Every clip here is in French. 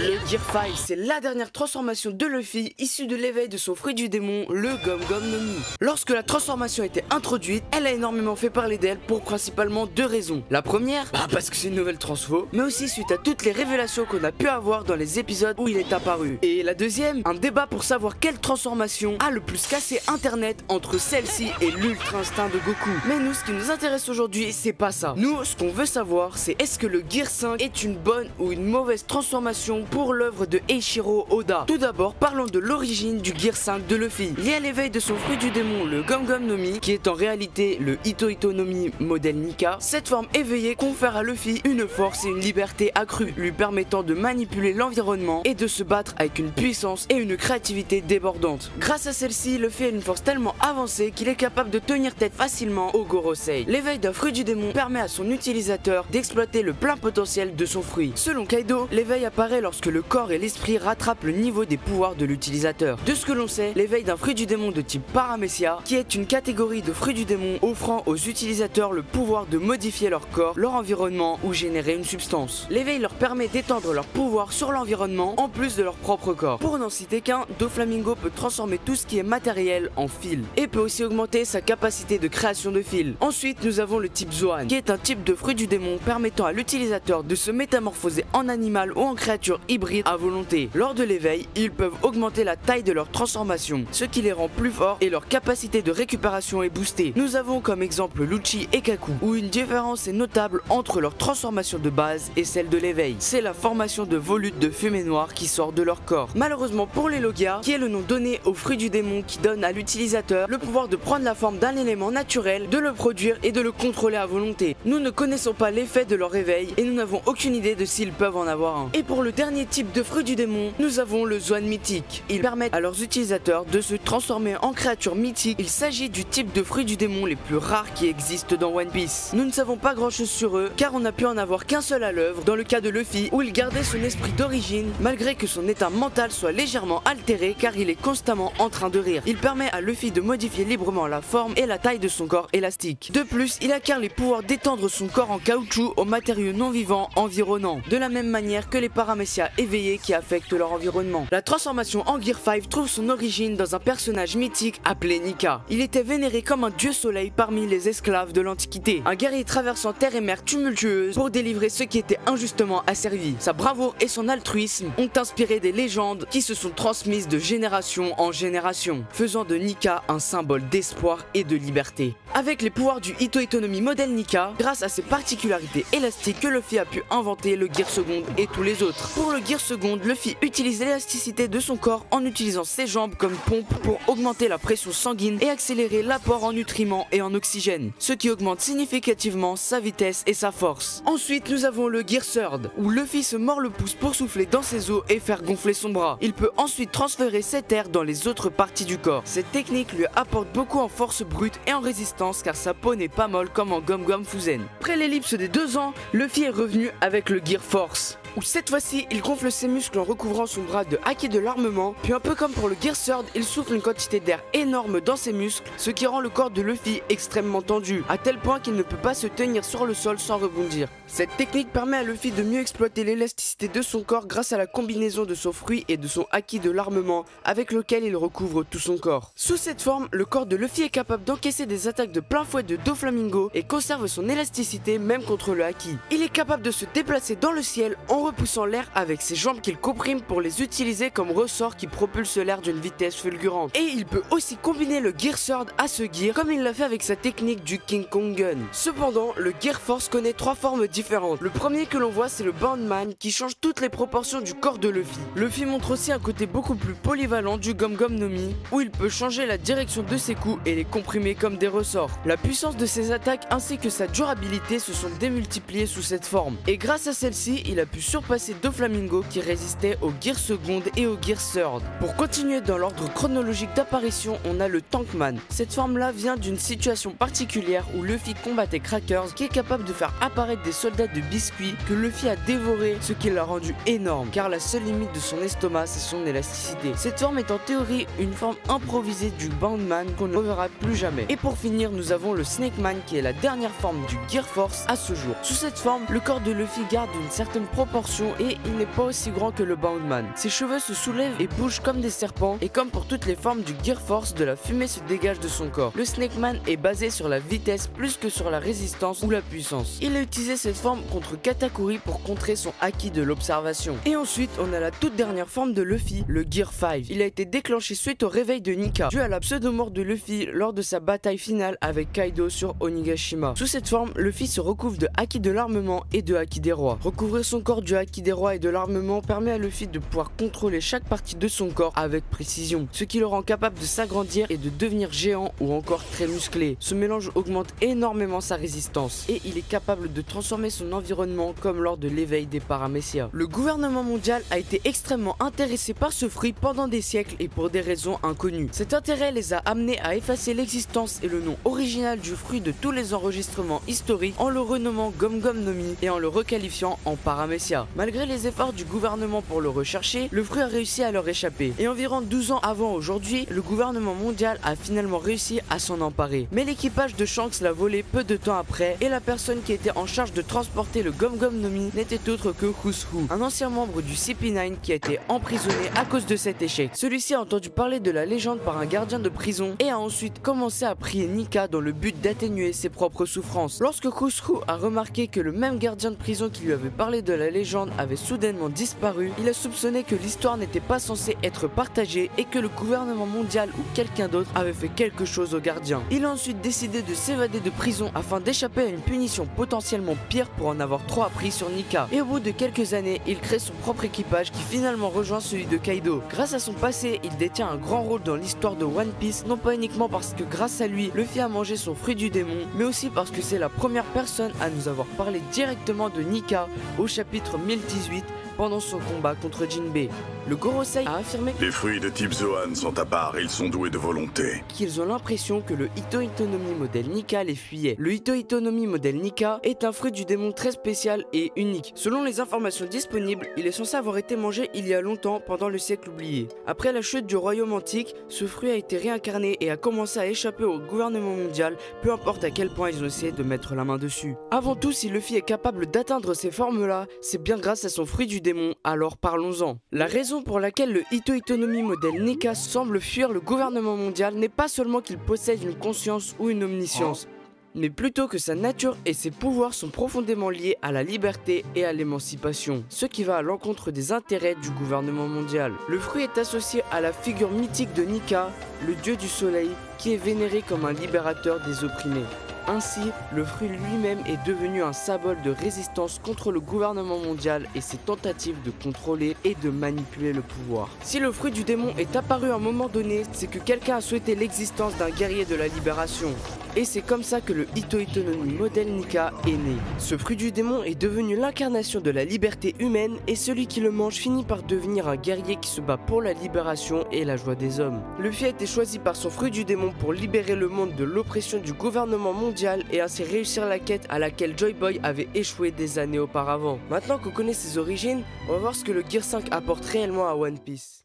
Le Gear 5, c'est la dernière transformation de Luffy issue de l'éveil de son fruit du démon, le Gum Gum no Mi. Lorsque la transformation a été introduite, elle a énormément fait parler d'elle pour principalement deux raisons. La première, parce que c'est une nouvelle transfo, mais aussi suite à toutes les révélations qu'on a pu avoir dans les épisodes où il est apparu. Et la deuxième, un débat pour savoir quelle transformation a le plus cassé internet entre celle-ci et l'ultra instinct de Goku. Mais nous, ce qui nous intéresse aujourd'hui, c'est pas ça. Nous, ce qu'on veut savoir, c'est est-ce que le Gear 5 est une bonne ou une mauvaise transformation pour l'œuvre de Eiichiro Oda. Tout d'abord, parlons de l'origine du Gear 5 de Luffy. Lié à l'éveil de son fruit du démon, le Gum Gum no Mi, qui est en réalité le Ito Ito no Mi modèle Nika, cette forme éveillée confère à Luffy une force et une liberté accrue, lui permettant de manipuler l'environnement et de se battre avec une puissance et une créativité débordantes. Grâce à celle-ci, Luffy a une force tellement avancée qu'il est capable de tenir tête facilement au Gorosei. L'éveil d'un fruit du démon permet à son utilisateur d'exploiter le plein potentiel de son fruit. Selon Kaido, l'éveil apparaît lorsque le corps et l'esprit rattrapent le niveau des pouvoirs de l'utilisateur. De ce que l'on sait, l'éveil d'un fruit du démon de type Paramecia, qui est une catégorie de fruits du démon offrant aux utilisateurs le pouvoir de modifier leur corps, leur environnement ou générer une substance. L'éveil leur permet d'étendre leur pouvoir sur l'environnement en plus de leur propre corps. Pour n'en citer qu'un, Doflamingo peut transformer tout ce qui est matériel en fil et peut aussi augmenter sa capacité de création de fil. Ensuite, nous avons le type Zoan, qui est un type de fruit du démon permettant à l'utilisateur de se métamorphoser en animal ou en créature hybride à volonté. Lors de l'éveil, ils peuvent augmenter la taille de leur transformation, ce qui les rend plus forts et leur capacité de récupération est boostée. Nous avons comme exemple Lucci et Kaku, où une différence est notable entre leur transformation de base et celle de l'éveil. C'est la formation de volutes de fumée noire qui sort de leur corps. Malheureusement pour les Logia, qui est le nom donné au fruit du démon qui donne à l'utilisateur le pouvoir de prendre la forme d'un élément naturel, de le produire et de le contrôler à volonté. Nous ne connaissons pas l'effet de leur réveil et nous n'avons aucune idée de s'ils peuvent en avoir un. Et pour le dernier type de fruit du démon, nous avons le Zoan mythique. Ils permettent à leurs utilisateurs de se transformer en créatures mythiques. Il s'agit du type de fruit du démon les plus rares qui existent dans One Piece. Nous ne savons pas grand chose sur eux car on n'a pu en avoir qu'un seul à l'œuvre dans le cas de Luffy où il gardait son esprit d'origine malgré que son état mental soit légèrement altéré car il est constamment en train de rire. Il permet à Luffy de modifier librement la forme et la taille de son corps élastique. De plus, il acquiert les pouvoirs d'étendre son corps en caoutchouc aux matériaux non vivants environnants, de la même manière que les Paramecia éveillés qui affectent leur environnement. La transformation en Gear 5 trouve son origine dans un personnage mythique appelé Nika. Il était vénéré comme un dieu soleil parmi les esclaves de l'Antiquité, un guerrier traversant terre et mer tumultueuses pour délivrer ceux qui étaient injustement asservis. Sa bravoure et son altruisme ont inspiré des légendes qui se sont transmises de génération en génération, faisant de Nika un symbole d'espoir et de liberté. Avec les pouvoirs du Ito Ito no Mi modèle Nika, grâce à ses particularités élastiques que Luffy a pu inventer le Gear Second et tous les autres. Pour le Gear Second, Luffy utilise l'élasticité de son corps en utilisant ses jambes comme pompe pour augmenter la pression sanguine et accélérer l'apport en nutriments et en oxygène, ce qui augmente significativement sa vitesse et sa force. Ensuite, nous avons le Gear Third, où Luffy se mord le pouce pour souffler dans ses os et faire gonfler son bras. Il peut ensuite transférer cet air dans les autres parties du corps. Cette technique lui apporte beaucoup en force brute et en résistance car sa peau n'est pas molle comme en Gum Gum Fusen. Après l'ellipse des 2 ans, Luffy est revenu avec le Gear Force, où cette fois-ci il gonfle ses muscles en recouvrant son bras de haki de l'armement, puis un peu comme pour le Gear Third, il souffle une quantité d'air énorme dans ses muscles, ce qui rend le corps de Luffy extrêmement tendu, à tel point qu'il ne peut pas se tenir sur le sol sans rebondir. Cette technique permet à Luffy de mieux exploiter l'élasticité de son corps grâce à la combinaison de son fruit et de son haki de l'armement avec lequel il recouvre tout son corps. Sous cette forme, le corps de Luffy est capable d'encaisser des attaques de plein fouet de Doflamingo et conserve son élasticité même contre le haki. Il est capable de se déplacer dans le ciel en repoussant l'air avec ses jambes qu'il comprime pour les utiliser comme ressort qui propulse l'air d'une vitesse fulgurante. Et il peut aussi combiner le Gear Third à ce gear comme il l'a fait avec sa technique du King Kong Gun. Cependant, le Gear Force connaît 3 formes différentes. Le premier que l'on voit, c'est le Boundman qui change toutes les proportions du corps de Luffy. Luffy montre aussi un côté beaucoup plus polyvalent du Gum Gum no Mi où il peut changer la direction de ses coups et les comprimer comme des ressorts. La puissance de ses attaques ainsi que sa durabilité se sont démultipliées sous cette forme. Et grâce à celle-ci, il a pu surpasser Doflamingo qui résistait au Gear Second et au Gear Third. Pour continuer dans l'ordre chronologique d'apparition, on a le Tankman. Cette forme-là vient d'une situation particulière où Luffy combattait Crackers qui est capable de faire apparaître des soldats de biscuits que Luffy a dévorés, ce qui l'a rendu énorme car la seule limite de son estomac c'est son élasticité. Cette forme est en théorie une forme improvisée du Boundman qu'on ne reverra plus jamais. Et pour finir, nous avons le Snake Man qui est la dernière forme du Gear Force à ce jour. Sous cette forme, le corps de Luffy garde une certaine proportion proportions et il n'est pas aussi grand que le Boundman. Ses cheveux se soulèvent et bougent comme des serpents et comme pour toutes les formes du Gear Force, de la fumée se dégage de son corps. Le Snake Man est basé sur la vitesse plus que sur la résistance ou la puissance. Il a utilisé cette forme contre Katakuri pour contrer son haki de l'observation. Et ensuite on a la toute dernière forme de Luffy, le Gear 5. Il a été déclenché suite au réveil de Nika, dû à la pseudomort de Luffy lors de sa bataille finale avec Kaido sur Onigashima. Sous cette forme, Luffy se recouvre de haki de l'armement et de haki des rois. Recouvrir son corps du haki des rois et de l'armement permet à Luffy de pouvoir contrôler chaque partie de son corps avec précision, ce qui le rend capable de s'agrandir et de devenir géant ou encore très musclé. Ce mélange augmente énormément sa résistance et il est capable de transformer son environnement comme lors de l'éveil des Paramecia. Le gouvernement mondial a été extrêmement intéressé par ce fruit pendant des siècles et pour des raisons inconnues. Cet intérêt les a amenés à effacer l'existence et le nom original du fruit de tous les enregistrements historiques en le renommant Gom Gom no Mi et en le requalifiant en Paramecia. Malgré les efforts du gouvernement pour le rechercher, le fruit a réussi à leur échapper. Et environ 12 ans avant aujourd'hui, le gouvernement mondial a finalement réussi à s'en emparer. Mais l'équipage de Shanks l'a volé peu de temps après et la personne qui était en charge de transporter le Gom Gom no Mi n'était autre que Who's Who, un ancien membre du CP9 qui a été emprisonné à cause de cet échec. Celui-ci a entendu parler de la légende par un gardien de prison et a ensuite commencé à prier Nika dans le but d'atténuer ses propres souffrances. Lorsque Who's Who a remarqué que le même gardien de prison qui lui avait parlé de la légende avait soudainement disparu, il a soupçonné que l'histoire n'était pas censée être partagée et que le gouvernement mondial ou quelqu'un d'autre avait fait quelque chose au gardien. Il a ensuite décidé de s'évader de prison afin d'échapper à une punition potentiellement pire pour en avoir trop appris sur Nika. Et au bout de quelques années, il crée son propre équipage qui finalement rejoint celui de Kaido. Grâce à son passé, il détient un grand rôle dans l'histoire de One Piece, non pas uniquement parce que grâce à lui, Luffy a mangé son fruit du démon, mais aussi parce que c'est la première personne à nous avoir parlé directement de Nika au chapitre 1018 pendant son combat contre Jinbei. Le Gorosei a affirmé les fruits de type Zoan sont à part et ils sont doués de volonté. Qu'ils ont l'impression que le Ito Ito no Mi modèle Nika les fuyait. Le Ito Ito no Mi modèle Nika est un fruit du démon très spécial et unique. Selon les informations disponibles, il est censé avoir été mangé il y a longtemps pendant le siècle oublié. Après la chute du royaume antique, ce fruit a été réincarné et a commencé à échapper au gouvernement mondial, peu importe à quel point ils ont essayé de mettre la main dessus. Avant tout, si Luffy est capable d'atteindre ces formes-là, c'est bien grâce à son fruit du démon, alors parlons-en. La raison pour laquelle le Ito Ito no Mi modèle Nika semble fuir le gouvernement mondial n'est pas seulement qu'il possède une conscience ou une omniscience, mais plutôt que sa nature et ses pouvoirs sont profondément liés à la liberté et à l'émancipation, ce qui va à l'encontre des intérêts du gouvernement mondial. Le fruit est associé à la figure mythique de Nika, le dieu du soleil, qui est vénéré comme un libérateur des opprimés. Ainsi, le fruit lui-même est devenu un symbole de résistance contre le gouvernement mondial et ses tentatives de contrôler et de manipuler le pouvoir. Si le fruit du démon est apparu à un moment donné, c'est que quelqu'un a souhaité l'existence d'un guerrier de la libération. Et c'est comme ça que le Ito Ito no Mi modèle Nika est né. Ce fruit du démon est devenu l'incarnation de la liberté humaine et celui qui le mange finit par devenir un guerrier qui se bat pour la libération et la joie des hommes. Luffy a été choisi par son fruit du démon pour libérer le monde de l'oppression du gouvernement mondial et ainsi réussir la quête à laquelle Joy Boy avait échoué des années auparavant. Maintenant qu'on connaît ses origines, on va voir ce que le Gear 5 apporte réellement à One Piece.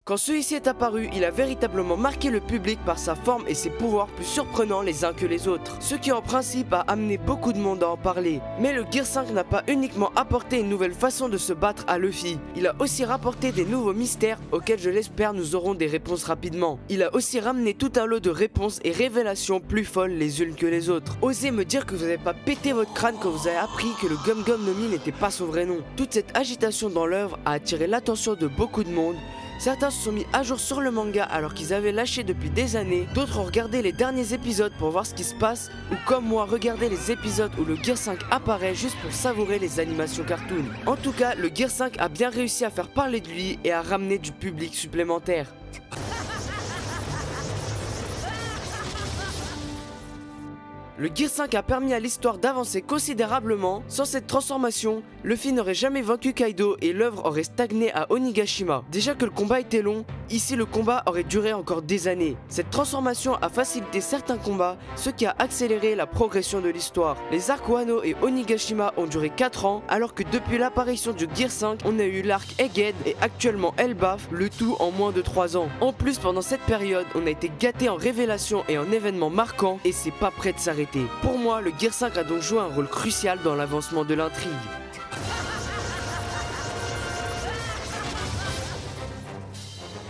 Quand celui-ci est apparu, il a véritablement marqué le public par sa forme et ses pouvoirs plus surprenants les uns que les autres, ce qui en principe a amené beaucoup de monde à en parler. Mais le Gear 5 n'a pas uniquement apporté une nouvelle façon de se battre à Luffy, il a aussi rapporté des nouveaux mystères auxquels je l'espère nous aurons des réponses rapidement. Il a aussi ramené tout un lot de réponses et révélations plus folles les unes que les autres. Osez me dire que vous n'avez pas pété votre crâne quand vous avez appris que le Gom Gom no Mi n'était pas son vrai nom. Toute cette agitation dans l'œuvre a attiré l'attention de beaucoup de monde. Certains se sont mis à jour sur le manga alors qu'ils avaient lâché depuis des années, d'autres ont regardé les derniers épisodes pour voir ce qui se passe, ou comme moi regarder les épisodes où le Gear 5 apparaît juste pour savourer les animations cartoon. En tout cas, le Gear 5 a bien réussi à faire parler de lui et à ramener du public supplémentaire. Le Gear 5 a permis à l'histoire d'avancer considérablement. Sans cette transformation, Luffy n'aurait jamais vaincu Kaido et l'œuvre aurait stagné à Onigashima. Déjà que le combat était long, ici le combat aurait duré encore des années. Cette transformation a facilité certains combats, ce qui a accéléré la progression de l'histoire. Les arcs Wano et Onigashima ont duré 4 ans, alors que depuis l'apparition du Gear 5, on a eu l'arc Egghead et actuellement Elbaf, le tout en moins de 3 ans. En plus, pendant cette période, on a été gâté en révélations et en événements marquants, et c'est pas prêt de s'arrêter. Pour moi, le Gear 5 a donc joué un rôle crucial dans l'avancement de l'intrigue.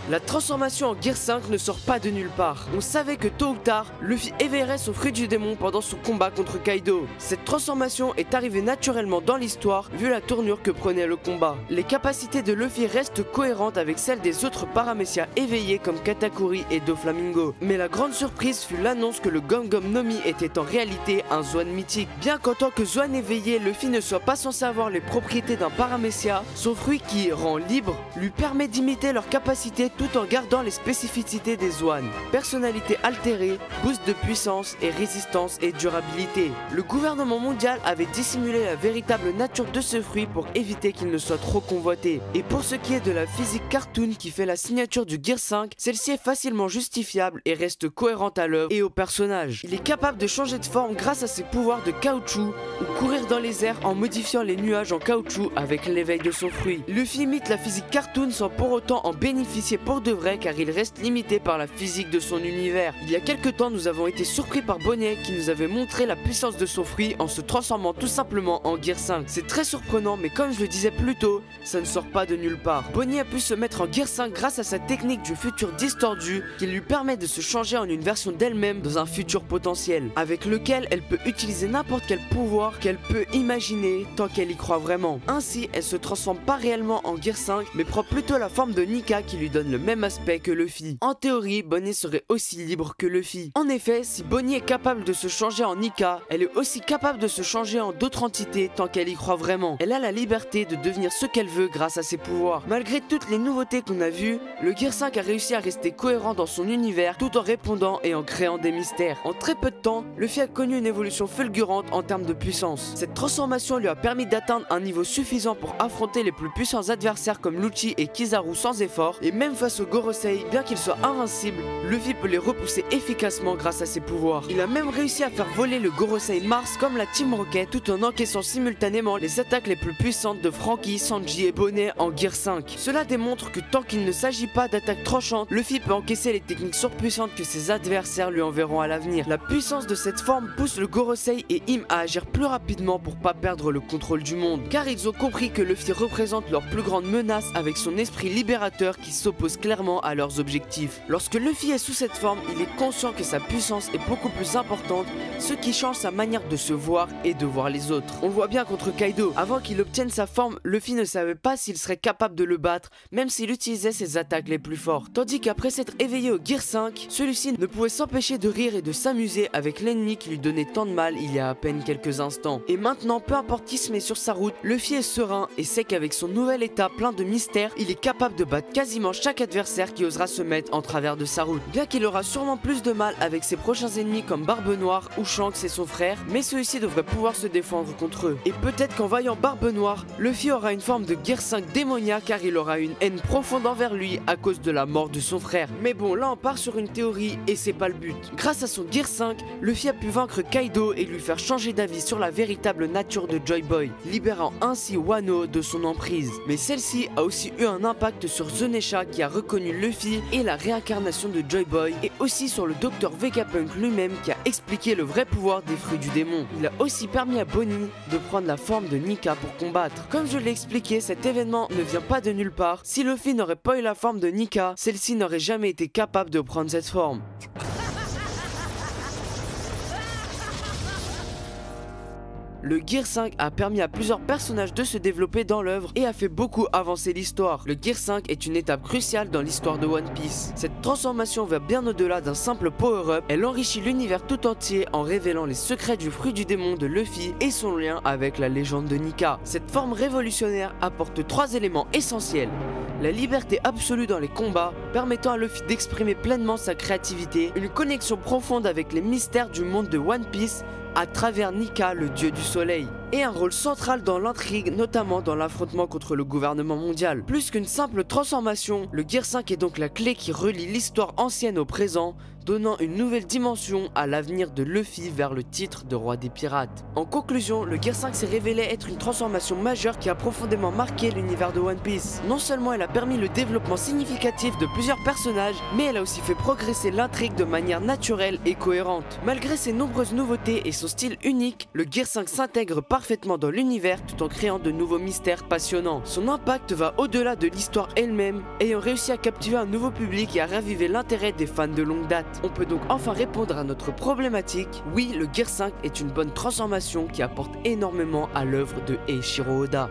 La transformation en Gear 5 ne sort pas de nulle part. On savait que tôt ou tard, Luffy éveillerait son fruit du démon pendant son combat contre Kaido. Cette transformation est arrivée naturellement dans l'histoire vu la tournure que prenait le combat. Les capacités de Luffy restent cohérentes avec celles des autres paramécias éveillés comme Katakuri et Doflamingo. Mais la grande surprise fut l'annonce que le Gum Gum no Mi était en réalité un Zoan mythique. Bien qu'en tant que Zoan éveillé, Luffy ne soit pas censé avoir les propriétés d'un paramécia, son fruit qui rend libre lui permet d'imiter leurs capacités tout en gardant les spécificités des Zoan. Personnalité altérée, boost de puissance et résistance et durabilité. Le gouvernement mondial avait dissimulé la véritable nature de ce fruit pour éviter qu'il ne soit trop convoité. Et pour ce qui est de la physique cartoon qui fait la signature du Gear 5, celle-ci est facilement justifiable et reste cohérente à l'œuvre et au personnage. Il est capable de changer de forme grâce à ses pouvoirs de caoutchouc ou courir dans les airs en modifiant les nuages en caoutchouc avec l'éveil de son fruit. Luffy imite la physique cartoon sans pour autant en bénéficier pour de vrai car il reste limité par la physique de son univers. Il y a quelques temps nous avons été surpris par Bonnet qui nous avait montré la puissance de son fruit en se transformant tout simplement en Gear 5. C'est très surprenant mais comme je le disais plus tôt, ça ne sort pas de nulle part. Bonnie a pu se mettre en Gear 5 grâce à sa technique du futur distordu qui lui permet de se changer en une version d'elle-même dans un futur potentiel, avec lequel elle peut utiliser n'importe quel pouvoir qu'elle peut imaginer tant qu'elle y croit vraiment. Ainsi, elle se transforme pas réellement en Gear 5 mais prend plutôt la forme de Nika qui lui donne le même aspect que Luffy. En théorie, Bonnie serait aussi libre que Luffy. En effet, si Bonnie est capable de se changer en Nika, elle est aussi capable de se changer en d'autres entités tant qu'elle y croit vraiment. Elle a la liberté de devenir ce qu'elle veut grâce à ses pouvoirs. Malgré toutes les nouveautés qu'on a vues, le Gear 5 a réussi à rester cohérent dans son univers tout en répondant et en créant des mystères. En très peu de temps, Luffy a connu une évolution fulgurante en termes de puissance. Cette transformation lui a permis d'atteindre un niveau suffisant pour affronter les plus puissants adversaires comme Lucci et Kizaru sans effort, et même face au Gorosei, bien qu'il soit invincible, Luffy peut les repousser efficacement grâce à ses pouvoirs. Il a même réussi à faire voler le Gorosei Mars comme la Team Rocket tout en encaissant simultanément les attaques les plus puissantes de Franky, Sanji et Bonnet en Gear 5. Cela démontre que tant qu'il ne s'agit pas d'attaques tranchantes, Luffy peut encaisser les techniques surpuissantes que ses adversaires lui enverront à l'avenir. La puissance de cette forme pousse le Gorosei et Im à agir plus rapidement pour pas perdre le contrôle du monde, car ils ont compris que Luffy représente leur plus grande menace avec son esprit libérateur qui s'oppose clairement à leurs objectifs. Lorsque Luffy est sous cette forme, il est conscient que sa puissance est beaucoup plus importante, ce qui change sa manière de se voir et de voir les autres. On le voit bien contre Kaido. Avant qu'il obtienne sa forme, Luffy ne savait pas s'il serait capable de le battre, même s'il utilisait ses attaques les plus fortes. Tandis qu'après s'être éveillé au Gear 5, celui-ci ne pouvait s'empêcher de rire et de s'amuser avec l'ennemi qui lui donnait tant de mal il y a à peine quelques instants. Et maintenant, peu importe qui se met sur sa route, Luffy est serein et sait qu'avec son nouvel état plein de mystères, il est capable de battre quasiment chaque adversaire qui osera se mettre en travers de sa route. Bien qu'il aura sûrement plus de mal avec ses prochains ennemis comme Barbe Noire ou Shanks et son frère, mais ceux-ci devraient pouvoir se défendre contre eux. Et peut-être qu'en voyant Barbe Noire, Luffy aura une forme de Gear 5 démoniaque car il aura une haine profonde envers lui à cause de la mort de son frère. Mais bon, là on part sur une théorie et c'est pas le but. Grâce à son Gear 5, Luffy a pu vaincre Kaido et lui faire changer d'avis sur la véritable nature de Joy Boy, libérant ainsi Wano de son emprise. Mais celle-ci a aussi eu un impact sur Zunisha qui a reconnu Luffy et la réincarnation de Joy Boy, et aussi sur le Dr Vegapunk lui-même qui a expliqué le vrai pouvoir des fruits du démon. Il a aussi permis à Bonnie de prendre la forme de Nika pour combattre. Comme je l'ai expliqué, cet événement ne vient pas de nulle part. Si Luffy n'aurait pas eu la forme de Nika, celle-ci n'aurait jamais été capable de prendre cette forme. Le Gear 5 a permis à plusieurs personnages de se développer dans l'œuvre et a fait beaucoup avancer l'histoire. Le Gear 5 est une étape cruciale dans l'histoire de One Piece. Cette transformation va bien au-delà d'un simple power-up, elle enrichit l'univers tout entier en révélant les secrets du fruit du démon de Luffy et son lien avec la légende de Nika. Cette forme révolutionnaire apporte 3 éléments essentiels. La liberté absolue dans les combats, permettant à Luffy d'exprimer pleinement sa créativité, une connexion profonde avec les mystères du monde de One Piece, à travers Nika, le dieu du soleil, et un rôle central dans l'intrigue, notamment dans l'affrontement contre le gouvernement mondial. Plus qu'une simple transformation, le Gear 5 est donc la clé qui relie l'histoire ancienne au présent, donnant une nouvelle dimension à l'avenir de Luffy vers le titre de roi des pirates. En conclusion, le Gear 5 s'est révélé être une transformation majeure qui a profondément marqué l'univers de One Piece. Non seulement elle a permis le développement significatif de plusieurs personnages, mais elle a aussi fait progresser l'intrigue de manière naturelle et cohérente. Malgré ses nombreuses nouveautés et son style unique, le Gear 5 s'intègre parfaitement dans l'univers tout en créant de nouveaux mystères passionnants. Son impact va au-delà de l'histoire elle-même, ayant réussi à captiver un nouveau public et à raviver l'intérêt des fans de longue date. On peut donc enfin répondre à notre problématique. Oui, le Gear 5 est une bonne transformation qui apporte énormément à l'œuvre de Eiichiro Oda.